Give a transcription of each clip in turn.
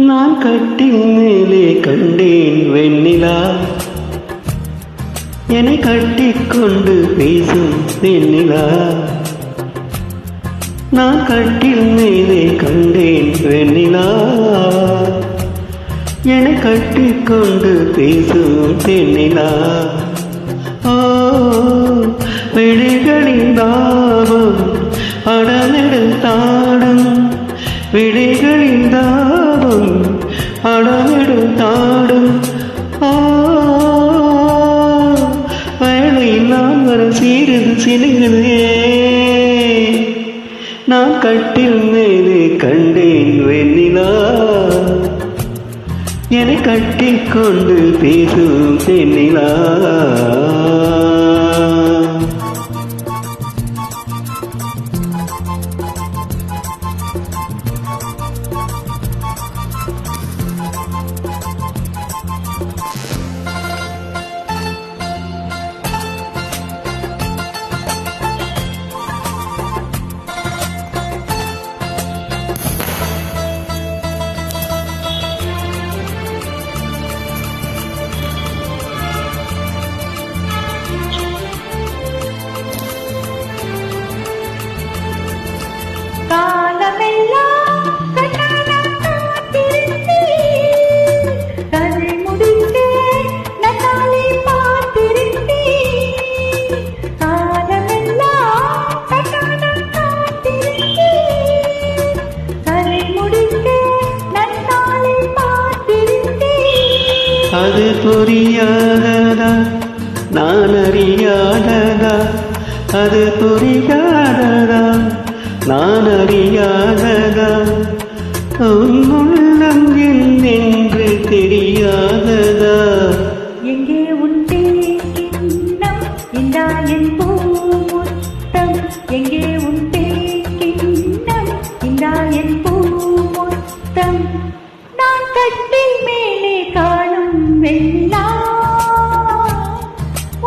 நான் கட்டில் மேலே கண்டேன் வெண்ணிலா, என்னை கட்டிக்கொண்டு பேசும் வெண்ணிலா. நான் கட்டில் மேலே கண்டேன் வெண்ணிலா, என்னை கட்டிக்கொண்டு பேசும் தென்னிலா. ஓ விழிகளின் தாபம் அடமெடுத்தாடும், விழிகளின் தாபம் அடமெடுத்தாடும். வேளையில் நான் வர சீருது சிலுகுது. நான் கட்டில் மேலே கண்டேன் வெண்ணிலா, என்னை கட்டிக்கொண்டு பேசும் தென்னிலா. காலமெல்லாம் கண்ணால் காத்திருந்தேன், கதை முடித்து நன்னாளை பார்த்திருந்தேன். காலமெல்லாம் கண்ணால் காத்திருந்தேன், கதை முடித்து நன்னாளை பார்த்திருந்தேன். அது புரியாததா நான் அறியாததா, அது புரியாததா நான் அறியாததா, உன் உள்ளம் என்று தெரியாததா. எங்கே உண்டே கிண்ணம் என்றால் என் பூமுத்தம், எங்கே உண்டே கிண்ணம் என்றால் என் பூமுத்தம். நான் கட்டில் மேலே காணும் வெண்ணிலா,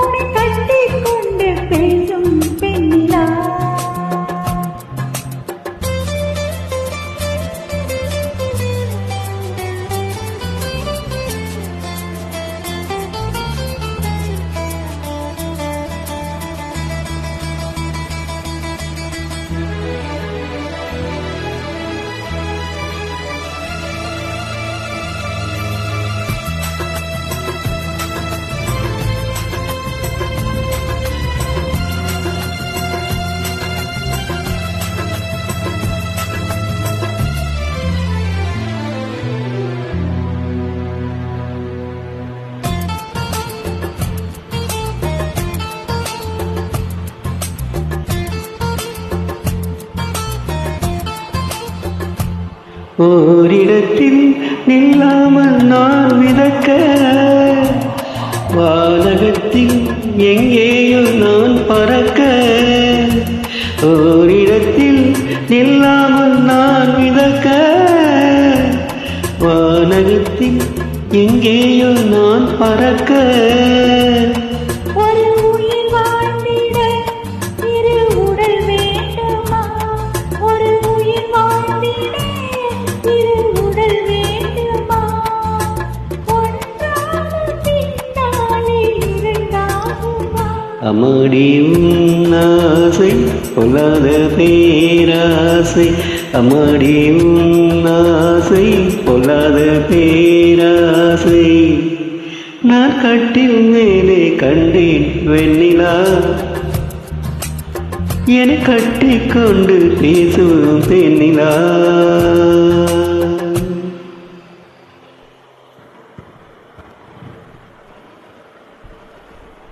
உன்னை கட்டிக் கொண்டு பேசும் பெண்ணிலா. ஓரிடத்தில் நில்லாமல் நான் விதக்க, வானகத்தில் எங்கேயோ நான் பறக்க. ஓரிடத்தில் நில்லாமல் நான் விதக்க, வானகத்தில் எங்கேயோ நான் பறக்க. ஒரு உயிர் வாழ்ந்திட இரு உடல் வேண்டுமா, ஒரு உயிர் வாழ்ந்திட இரு உடல் வேண்டுமா, ஒன்றாக பின்னாலே இரண்டாகுமா. அம்மாடி உன் ஆசை பொல்லாத பேராசை, அம்மாடி உன் ஆசை பொல்லாத பேராசை. நான் கட்டில் மேலே கண்டேன் வெண்ணிலா, என்னை கட்டிக்கொண்டு பேசும் தென்னிலா.